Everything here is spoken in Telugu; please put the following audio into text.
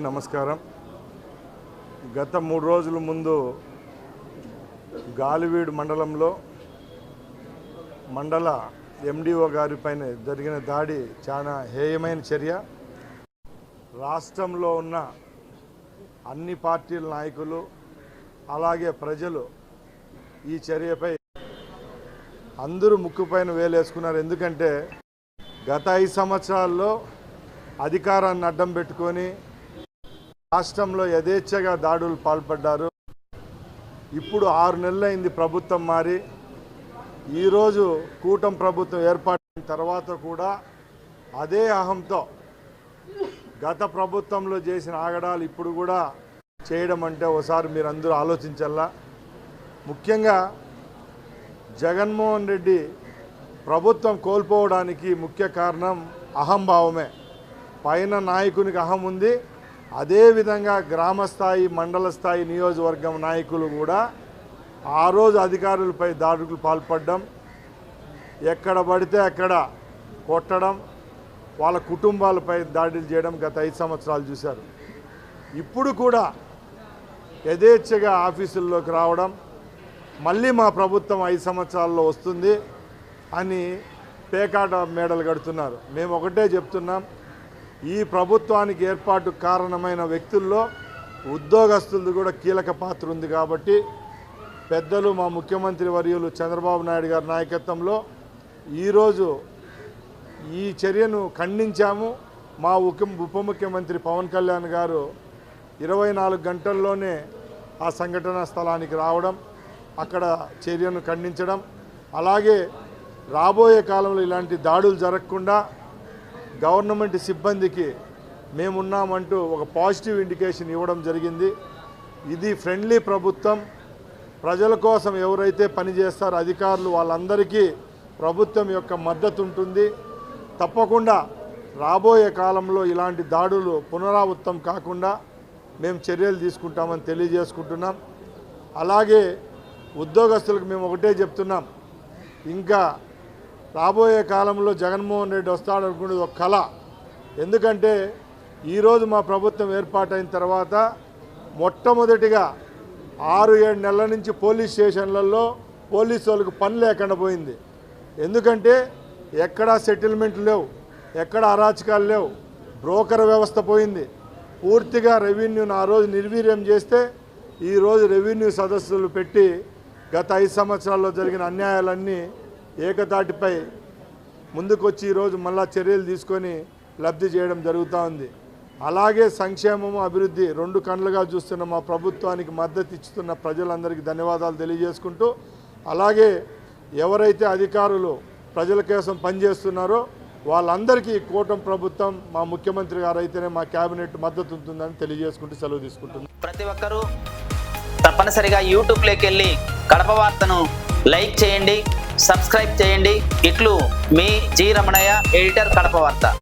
నమస్కారం. గత 3 రోజుల ముందు గాలివీడు మండలంలో మండల ఎండిఓ గారిపైన జరిగిన దాడి చాలా హేయమైన చర్య. రాష్ట్రంలో ఉన్న అన్ని పార్టీల నాయకులు అలాగే ప్రజలు ఈ చర్యపై అందరూ ముక్కుపైన వేలేసుకున్నారు. ఎందుకంటే గత 5 సంవత్సరాల్లో అధికారాన్ని అడ్డం పెట్టుకొని రాష్ట్రంలో యథేచ్ఛగా దాడులు పాల్పడ్డారు. ఇప్పుడు 6 నెలలైంది ప్రభుత్వం మారి. ఈరోజు కూటమి ప్రభుత్వం ఏర్పాటైన తర్వాత కూడా అదే అహంతో గత ప్రభుత్వంలో చేసిన ఆగడాలు ఇప్పుడు కూడా చేయడం అంటే ఒకసారి మీరు అందరూ ఆలోచించాలా. ముఖ్యంగా జగన్మోహన్ రెడ్డి ప్రభుత్వం కోల్పోవడానికి ముఖ్య కారణం అహంభావమే. పైన నాయకునికి అహం ఉంది, అదేవిధంగా గ్రామస్థాయి మండల స్థాయి నియోజకవర్గం నాయకులు కూడా ఆ రోజు అధికారులపై దాడులకు పాల్పడడం, ఎక్కడ పడితే అక్కడ కొట్టడం, వాళ్ళ కుటుంబాలపై దాడులు చేయడం గత 5 సంవత్సరాలు చూశారు. ఇప్పుడు కూడా యథేచ్ఛగా ఆఫీసుల్లోకి రావడం, మళ్ళీ మా ప్రభుత్వం 5 సంవత్సరాల్లో వస్తుంది అని పేకాట మేడలు కడుతున్నారు. మేము ఒకటే చెప్తున్నాం, ఈ ప్రభుత్వానికి ఏర్పాటు కారణమైన వ్యక్తుల్లో ఉద్యోగస్తులది కూడా కీలక పాత్ర ఉంది. కాబట్టి పెద్దలు మా ముఖ్యమంత్రి వర్యులు చంద్రబాబు నాయుడు గారి నాయకత్వంలో ఈరోజు ఈ చర్యను ఖండించాము. మా ఉప ముఖ్యమంత్రి పవన్ కళ్యాణ్ గారు 24 గంటల్లోనే ఆ సంఘటనా స్థలానికి రావడం, అక్కడ చర్యను ఖండించడం, అలాగే రాబోయే కాలంలో ఇలాంటి దాడులు జరగకుండా గవర్నమెంట్ సిబ్బందికి మేమున్నామంటూ ఒక పాజిటివ్ ఇండికేషన్ ఇవ్వడం జరిగింది. ఇది ఫ్రెండ్లీ ప్రభుత్వం. ప్రజల కోసం ఎవరైతే పనిచేస్తారో అధికారులు వాళ్ళందరికీ ప్రభుత్వం యొక్క మద్దతు ఉంటుంది. తప్పకుండా రాబోయే కాలంలో ఇలాంటి దాడులు పునరావృతం కాకుండా మేము చర్యలు తీసుకుంటామని తెలియజేసుకుంటున్నాం. అలాగే ఉద్యోగస్తులకు మేము ఒకటే చెప్తున్నాం, ఇంకా రాబోయే కాలంలో జగన్మోహన్ రెడ్డి వస్తాడనుకునేది ఒక కళ. ఎందుకంటే ఈరోజు మా ప్రభుత్వం ఏర్పాటైన తర్వాత మొట్టమొదటిగా 6-7 నెలల నుంచి పోలీస్ స్టేషన్లలో పోలీసు వాళ్ళకు పని లేకుండా పోయింది. ఎందుకంటే ఎక్కడా సెటిల్మెంట్ లేవు, ఎక్కడ అరాచకాలు లేవు, బ్రోకర్ వ్యవస్థ పోయింది. పూర్తిగా రెవెన్యూను ఆ రోజు నిర్వీర్యం చేస్తే ఈరోజు రెవెన్యూ సదస్సులు పెట్టి గత 5 సంవత్సరాల్లో జరిగిన అన్యాయాలన్నీ ఏకతాటిపై ముందుకొచ్చి ఈరోజు మళ్ళా చర్యలు తీసుకొని లబ్ధి చేయడం జరుగుతూ ఉంది. అలాగే సంక్షేమము అభివృద్ధి 2 కళ్ళుగా చూస్తున్న మా ప్రభుత్వానికి మద్దతు ఇస్తున్న ప్రజలందరికీ ధన్యవాదాలు తెలియజేసుకుంటూ, అలాగే ఎవరైతే అధికారులు ప్రజల కోసం పనిచేస్తున్నారో వాళ్ళందరికీ కూటమి ప్రభుత్వం మా ముఖ్యమంత్రి గారు అయితేనే మా కేబినెట్ మద్దతు ఉంటుందని తెలియజేసుకుంటూ సెలవు తీసుకుంటున్నాం. ప్రతి ఒక్కరూ తప్పనిసరిగా యూట్యూబ్లోకి వెళ్ళి కడప వార్తను లైక్ చేయండి, సబ్స్క్రైబ్ చేయండి. ఇట్లు మీ జి రమణయ్య, ఎడిటర్, కడప వార్త.